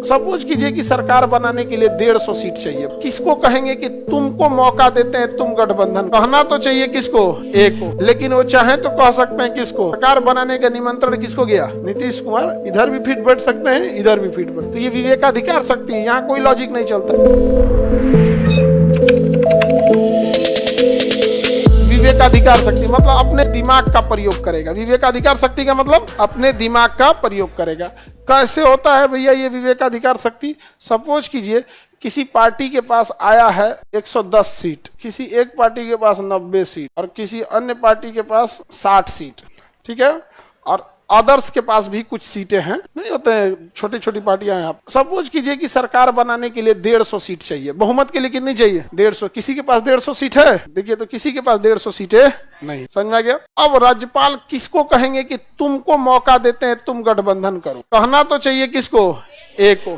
Suppose कीजिए कि सरकार बनाने के लिए 150 सीट चाहिए। किसको कहेंगे कि तुमको मौका देते हैं, तुम गठबंधन। कहना तो चाहिए किसको? एक को। लेकिन वो चाहे तो कह सकते हैं किसको? सरकार बनाने का निमंत्रण किसको गया? नीतीश कुमार। इधर भी फिट बैठ सकते हैं, इधर भी फिट बैठ। तो ये विवेकाधिकार शक्ति है, यहाँ कोई लॉजिक नहीं चलता। विवेकाधिकार शक्ति मतलब अपने दिमाग का प्रयोग करेगा। विवेकाधिकार शक्ति का मतलब अपने दिमाग का प्रयोग करेगा। कैसे होता है भैया ये विवेकाधिकार शक्ति? सपोज कीजिए किसी पार्टी के पास आया है 110 सीट, किसी एक पार्टी के पास 90 सीट और किसी अन्य पार्टी के पास 60 सीट, ठीक है, और अदर्स के पास भी कुछ सीटें हैं, नहीं होते हैं, छोटी छोटी पार्टियां हैं। आप सपोज कीजिए कि सरकार बनाने के लिए 150 सीट चाहिए। बहुमत के लिए कितनी चाहिए? 150। किसी के पास 150 सीट है? देखिए तो किसी के पास 150 सीटें नहीं। समझ में आ गया? अब राज्यपाल किसको कहेंगे कि तुमको मौका देते हैं, तुम गठबंधन करो। कहना तो चाहिए किसको? एक को।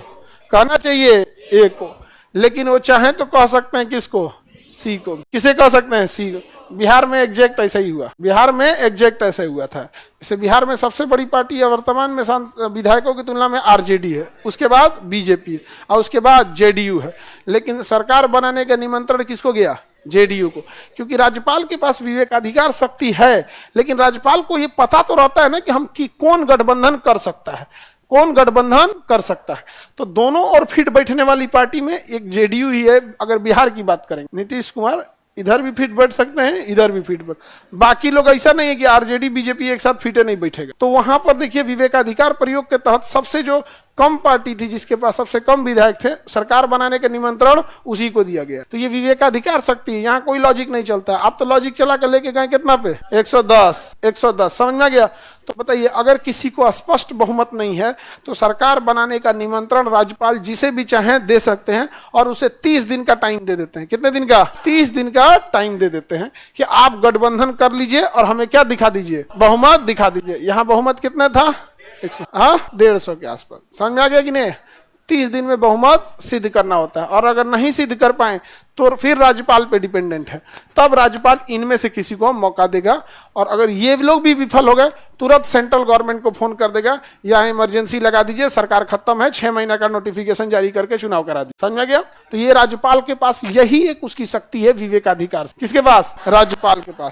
कहना चाहिए एक को। लेकिन वो चाहे तो कह सकते हैं किसको? सी को। किसे कह सकते हैं? सी को। बिहार में एग्जैक्ट ऐसा ही हुआ। बिहार में एग्जैक्ट ऐसा हुआ था। जैसे बिहार में सबसे बड़ी पार्टी है वर्तमान में विधायकों की तुलना में आरजेडी है, उसके बाद बीजेपी और उसके बाद जेडीयू है। लेकिन सरकार बनाने का निमंत्रण किसको गया? जेडीयू को। क्योंकि राज्यपाल के पास विवेकाधिकार शक्ति है, लेकिन राज्यपाल को ये पता तो रहता है ना कि हम कौन गठबंधन कर सकता है, कौन गठबंधन कर सकता है। तो दोनों और फिट बैठने वाली पार्टी में एक जेडीयू ही है। अगर बिहार की बात करेंगे, नीतीश कुमार इधर भी फिट बैठ सकते हैं, इधर भी फिट बैठ। बाकी लोग ऐसा नहीं है कि आरजेडी बीजेपी एक साथ फिटे नहीं बैठेगा। तो वहां पर देखिए विवेकाधिकार प्रयोग के तहत सबसे जो कम पार्टी थी, जिसके पास सबसे कम विधायक थे, सरकार बनाने का निमंत्रण उसी को दिया गया। तो ये विवेकाधिकार शक्ति है, यहाँ कोई लॉजिक नहीं चलता। आप तो लॉजिक चला कर लेके गए कितना पे? 110। समझ में आ गया? तो बताइए अगर किसी को स्पष्ट बहुमत नहीं है तो सरकार बनाने का निमंत्रण राज्यपाल जिसे भी चाहे दे सकते हैं और उसे 30 दिन का टाइम दे देते हैं। कितने दिन का? 30 दिन का टाइम दे देते हैं कि आप गठबंधन कर लीजिए और हमें क्या दिखा दीजिए? बहुमत दिखा दीजिए। यहाँ बहुमत कितना था? 150 के आसपास। समझ में आ गया कि नहीं? 30 दिन में बहुमत सिद्ध करना होता है, और अगर नहीं सिद्ध कर पाए तो फिर राज्यपाल पे डिपेंडेंट है। तब राज्यपाल इनमें से किसी को मौका देगा, और अगर ये लोग भी विफल हो गए तुरंत सेंट्रल गवर्नमेंट को फोन कर देगा, या इमरजेंसी लगा दीजिए, सरकार खत्म है, 6 महीने का नोटिफिकेशन जारी करके चुनाव करा दी। समझ में गया? तो ये राज्यपाल के पास यही एक उसकी शक्ति है, विवेकाधिकार। किसके पास? राज्यपाल के पास।